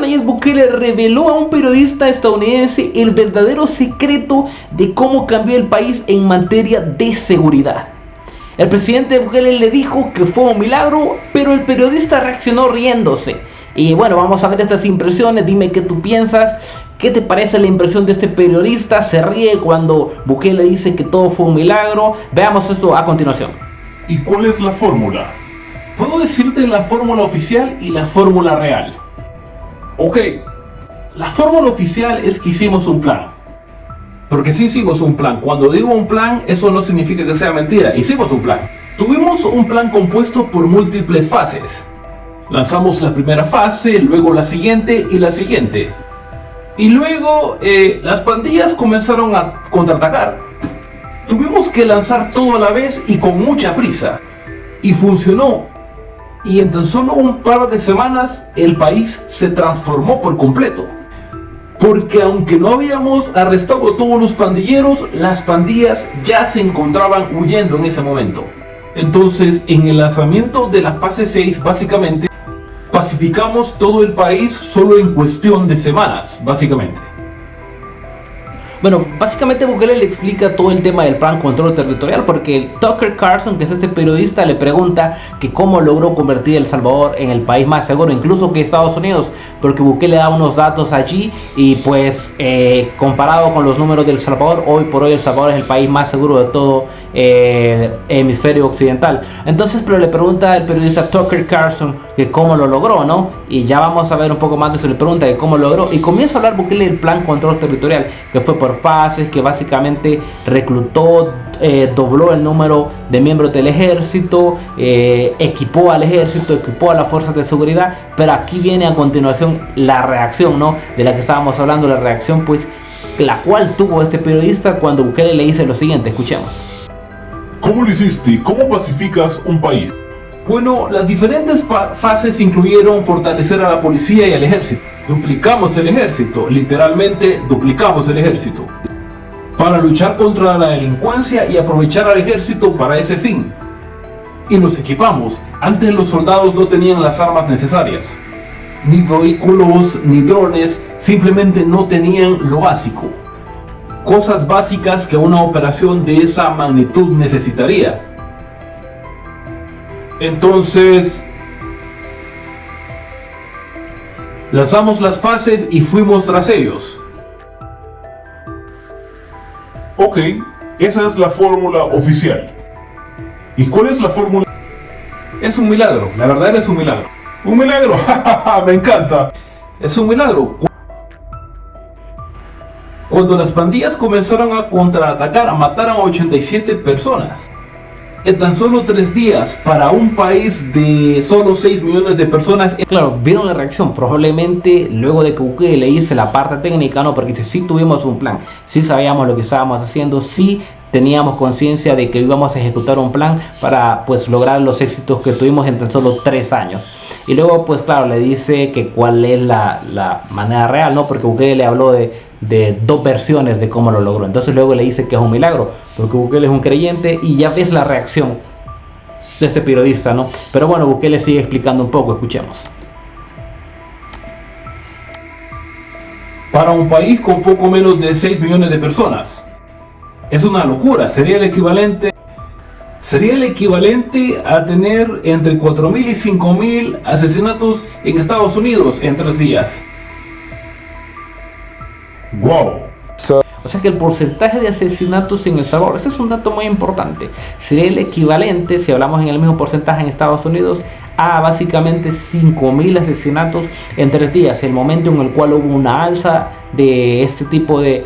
Nayib Bukele reveló a un periodista estadounidense el verdadero secreto de cómo cambió el país en materia de seguridad. El presidente Bukele le dijo que fue un milagro, pero el periodista reaccionó riéndose. Y bueno, vamos a ver estas impresiones, dime qué tú piensas, qué te parece la impresión de este periodista, se ríe cuando Bukele dice que todo fue un milagro. Veamos esto a continuación. ¿Y cuál es la fórmula? Puedo decirte la fórmula oficial y la fórmula real. Ok, La fórmula oficial es que hicimos un plan. Porque sí hicimos un plan. Cuando digo un plan, eso no significa que sea mentira. Hicimos un plan. Tuvimos un plan compuesto por múltiples fases. Lanzamos la primera fase, luego la siguiente y la siguiente. Y luego las pandillas comenzaron a contraatacar. Tuvimos que lanzar todo a la vez y con mucha prisa. Y funcionó. Y en tan solo un par de semanas el país se transformó por completo. Porque aunque no habíamos arrestado a todos los pandilleros, las pandillas ya se encontraban huyendo en ese momento. Entonces, en el lanzamiento de la fase 6, básicamente, pacificamos todo el país solo en cuestión de semanas, básicamente. Bueno, básicamente Bukele le explica todo el tema del plan control territorial porque el Tucker Carlson, que es este periodista, le pregunta que cómo logró convertir El Salvador en el país más seguro, incluso que Estados Unidos, porque Bukele da unos datos allí y pues comparado con los números de El Salvador, hoy por hoy El Salvador es el país más seguro de todo el hemisferio occidental. Entonces, pero le pregunta el periodista Tucker Carlson que cómo lo logró, ¿no? Y ya vamos a ver un poco más de eso, le pregunta de cómo logró y comienza a hablar Bukele del plan control territorial, que fue por fases, que básicamente reclutó, dobló el número de miembros del ejército, equipó al ejército, equipó a las fuerzas de seguridad. Pero aquí viene a continuación la reacción, ¿no? De la que estábamos hablando, la reacción pues la cual tuvo este periodista cuando Bukele le dice lo siguiente, escuchemos. ¿Cómo lo hiciste? ¿Cómo pacificas un país? Bueno, las diferentes fases incluyeron fortalecer a la policía y al ejército. Duplicamos el ejército, literalmente duplicamos el ejército, para luchar contra la delincuencia y aprovechar al ejército para ese fin. Y los equipamos. Antes los soldados no tenían las armas necesarias, ni vehículos, ni drones, simplemente no tenían lo básico. Cosas básicas que una operación de esa magnitud necesitaría. Entonces, lanzamos las fases y fuimos tras ellos. Ok, esa es la fórmula oficial. ¿Y cuál es la fórmula? Es un milagro, la verdad es un milagro. ¡Un milagro! ¡Me encanta! Es un milagro. Cuando las pandillas comenzaron a contraatacar, mataron a 87 personas. En tan solo 3 días, para un país de solo 6 millones de personas. Claro, vieron la reacción, probablemente luego de que Bukele le hice la parte técnica, no, porque sí tuvimos un plan, sí sabíamos lo que estábamos haciendo, sí teníamos conciencia de que íbamos a ejecutar un plan para pues lograr los éxitos que tuvimos en tan solo 3 años. Y luego pues claro, le dice que cuál es la manera real, ¿no? Porque Bukele le habló de 2 versiones de cómo lo logró. Entonces luego le dice que es un milagro, porque Bukele es un creyente y ya ves la reacción de este periodista, ¿no? Pero bueno, Bukele sigue explicando un poco, escuchemos. Para un país con poco menos de 6 millones de personas, es una locura, sería el equivalente a tener entre 4.000 y 5.000 asesinatos en Estados Unidos en 3 días. ¡Wow! O sea que el porcentaje de asesinatos en El Salvador, ese es un dato muy importante, sería el equivalente, si hablamos en el mismo porcentaje en Estados Unidos, a básicamente 5.000 asesinatos en 3 días, el momento en el cual hubo una alza de este tipo de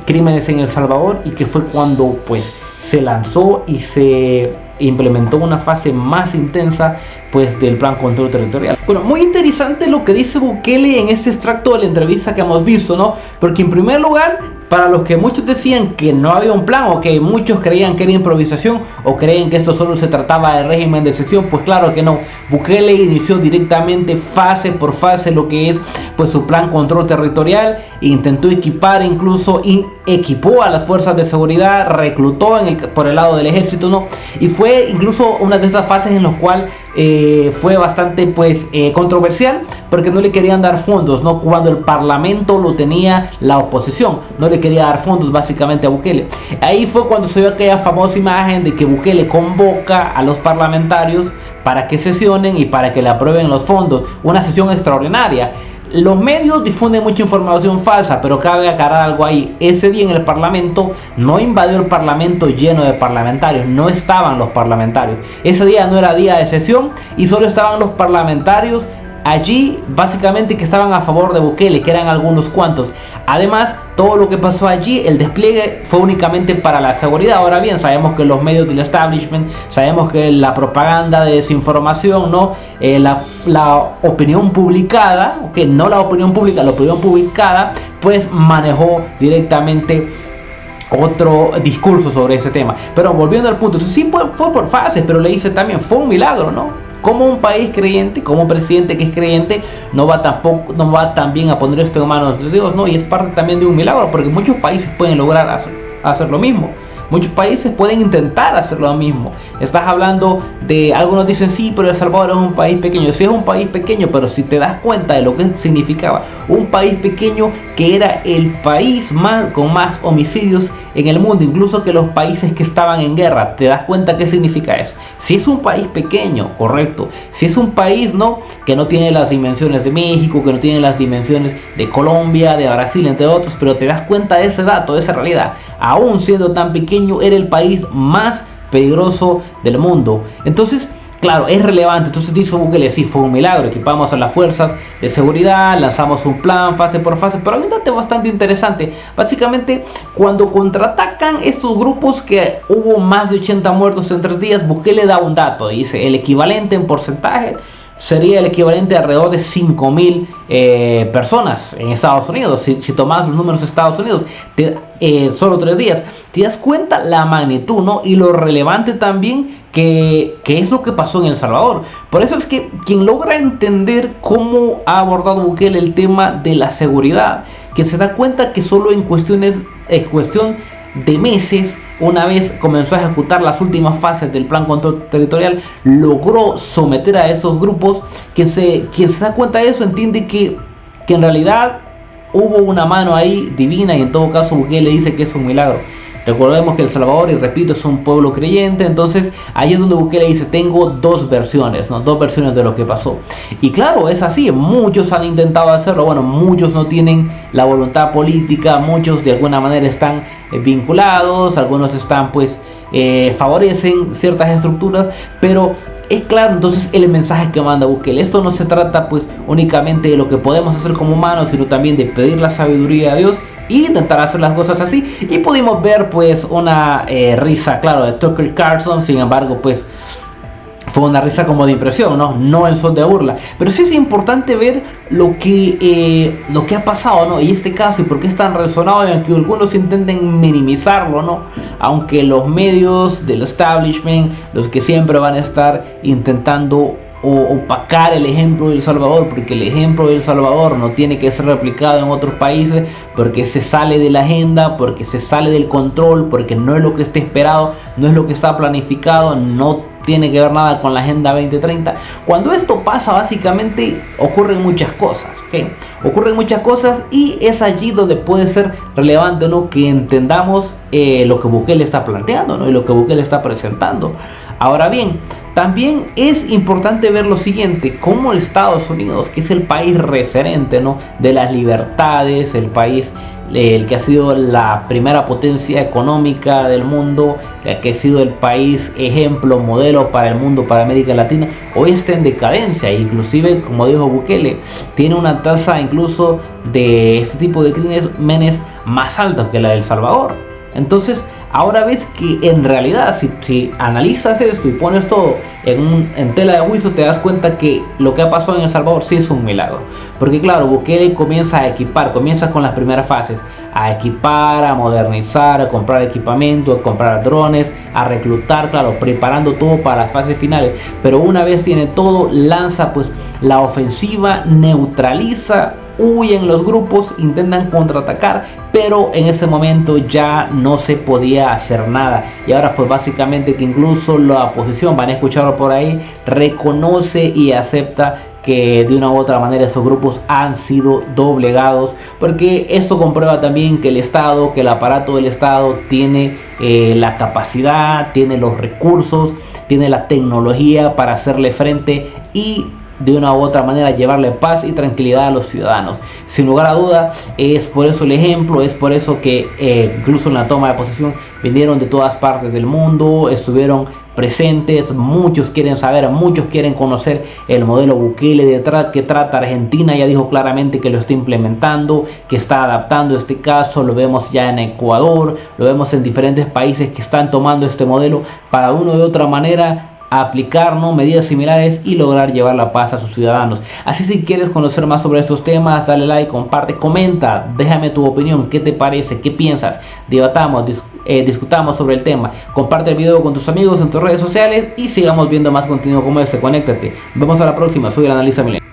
crímenes en El Salvador, y que fue cuando pues se lanzó y se implementó una fase más intensa pues del plan control territorial. Bueno, muy interesante lo que dice Bukele en este extracto de la entrevista que hemos visto, ¿no? Porque en primer lugar, para los que muchos decían que no había un plan, o que muchos creían que era improvisación, o creían que esto solo se trataba de régimen de excepción, pues claro que no. Bukele inició directamente fase por fase lo que es pues su plan control territorial, e intentó equipar incluso equipó a las fuerzas de seguridad, reclutó por el lado del ejército, ¿no? Y fue incluso una de estas fases en las cuales fue bastante controversial, porque no le querían dar fondos, ¿no? Cuando el parlamento lo tenía la oposición, no le quería dar fondos básicamente a Bukele. Ahí fue cuando se vio aquella famosa imagen de que Bukele convoca a los parlamentarios para que sesionen y para que le aprueben los fondos, una sesión extraordinaria. Los medios difunden mucha información falsa, pero cabe aclarar algo ahí. Ese día en el Parlamento no invadió el Parlamento lleno de parlamentarios, no estaban los parlamentarios. Ese día no era día de sesión y solo estaban los parlamentarios allí, básicamente, que estaban a favor de Bukele, que eran algunos cuantos. Además, todo lo que pasó allí, el despliegue fue únicamente para la seguridad. Ahora bien, sabemos que los medios del establishment, sabemos que la propaganda de desinformación, ¿no? La opinión publicada, okay, no la opinión pública, la opinión publicada, pues manejó directamente otro discurso sobre ese tema. Pero volviendo al punto, sí fue por fases, pero le hice también, fue un milagro, ¿no? Como un país creyente, como un presidente que es creyente, no va también a poner esto en manos de Dios, ¿no? Y es parte también de un milagro, porque muchos países pueden lograr hacer lo mismo. Muchos países pueden intentar hacer lo mismo. Estás hablando de, algunos dicen sí, pero El Salvador es un país pequeño. Sí, es un país pequeño, pero si te das cuenta de lo que significaba un país pequeño, que era el país con más homicidios en el mundo, incluso que los países que estaban en guerra, te das cuenta qué significa eso. Si es un país pequeño, correcto. Si es un país, ¿no?, que no tiene las dimensiones de México, que no tiene las dimensiones de Colombia, de Brasil, entre otros, pero te das cuenta de ese dato, de esa realidad. Aún siendo tan pequeño, era el país más peligroso del mundo. Entonces, claro, es relevante. Entonces dice Bukele, sí, fue un milagro, equipamos a las fuerzas de seguridad, lanzamos un plan fase por fase, pero hay un dato bastante interesante. Básicamente, cuando contraatacan estos grupos, que hubo más de 80 muertos en 3 días, Bukele da un dato, dice, el equivalente en porcentaje sería el equivalente a alrededor de 5.000 personas en Estados Unidos. Si tomas los números de Estados Unidos, solo 3 días, te das cuenta la magnitud, ¿no? Y lo relevante también que es lo que pasó en El Salvador. Por eso es que quien logra entender cómo ha abordado Bukele el tema de la seguridad, que se da cuenta que solo en cuestión de meses, una vez comenzó a ejecutar las últimas fases del plan control territorial, logró someter a estos grupos. Quien se da cuenta de eso entiende que en realidad hubo una mano ahí divina, y en todo caso Bukele dice que es un milagro. Recordemos que El Salvador, y repito, es un pueblo creyente. Entonces ahí es donde Bukele dice, tengo 2 versiones, ¿no? 2 versiones de lo que pasó. Y claro, es así, muchos han intentado hacerlo. Bueno, muchos no tienen la voluntad política, muchos de alguna manera están vinculados, algunos están favorecen ciertas estructuras, pero es claro entonces el mensaje que manda Bukele. Esto no se trata únicamente de lo que podemos hacer como humanos, sino también de pedir la sabiduría a Dios y intentar hacer las cosas así. Y pudimos ver una risa, claro, de Tucker Carlson. Sin embargo, fue una risa como de impresión, no en son de burla. Pero sí es importante ver lo que ha pasado, ¿no? Y este caso, y por qué es tan resonado, y aunque algunos intenten minimizarlo, ¿no? Aunque los medios del establishment, los que siempre van a estar intentando opacar el ejemplo de El Salvador, porque el ejemplo de El Salvador no tiene que ser replicado en otros países, porque se sale de la agenda, porque se sale del control, porque no es lo que está esperado, no es lo que está planificado, no tiene que ver nada con la Agenda 2030. Cuando esto pasa, básicamente ocurren muchas cosas, ¿ok? Ocurren muchas cosas, y es allí donde puede ser relevante, ¿no?, que entendamos lo que Bukele está planteando, ¿no?, y lo que Bukele está presentando. Ahora bien, también es importante ver lo siguiente, como Estados Unidos, que es el país referente, ¿no?, de las libertades, el país el que ha sido la primera potencia económica del mundo, que ha sido el país ejemplo, modelo para el mundo, para América Latina, hoy está en decadencia. Inclusive, como dijo Bukele, tiene una tasa incluso de este tipo de crímenes más alta que la de El Salvador. Entonces ahora ves que en realidad, si analizas esto y pones todo en tela de juicio, te das cuenta que lo que ha pasado en El Salvador sí es un milagro. Porque claro, Bukele comienza a equipar, comienza con las primeras fases, a equipar, a modernizar, a comprar equipamiento, a comprar drones, a reclutar, claro, preparando todo para las fases finales. Pero una vez tiene todo, lanza pues la ofensiva, neutraliza, huyen los grupos, intentan contraatacar, pero en ese momento ya no se podía hacer nada. Y ahora pues básicamente que incluso la oposición, van a escucharlo por ahí, reconoce y acepta que de una u otra manera esos grupos han sido doblegados, porque esto comprueba también que el Estado, que el aparato del Estado tiene la capacidad, tiene los recursos, tiene la tecnología para hacerle frente y de una u otra manera llevarle paz y tranquilidad a los ciudadanos. Sin lugar a duda, es por eso el ejemplo, es por eso que incluso en la toma de posesión vinieron de todas partes del mundo, estuvieron presentes, muchos quieren saber, muchos quieren conocer el modelo Bukele que trata Argentina. Ya dijo claramente que lo está implementando, que está adaptando este caso, lo vemos ya en Ecuador, lo vemos en diferentes países que están tomando este modelo para una u otra manera aplicar medidas similares y lograr llevar la paz a sus ciudadanos. Así, si quieres conocer más sobre estos temas, dale like, comparte, comenta, déjame tu opinión, qué te parece, qué piensas, debatamos, discutamos sobre el tema, comparte el video con tus amigos en tus redes sociales y sigamos viendo más contenido como este. Conéctate, nos vemos a la próxima. Soy el Analista Milenio.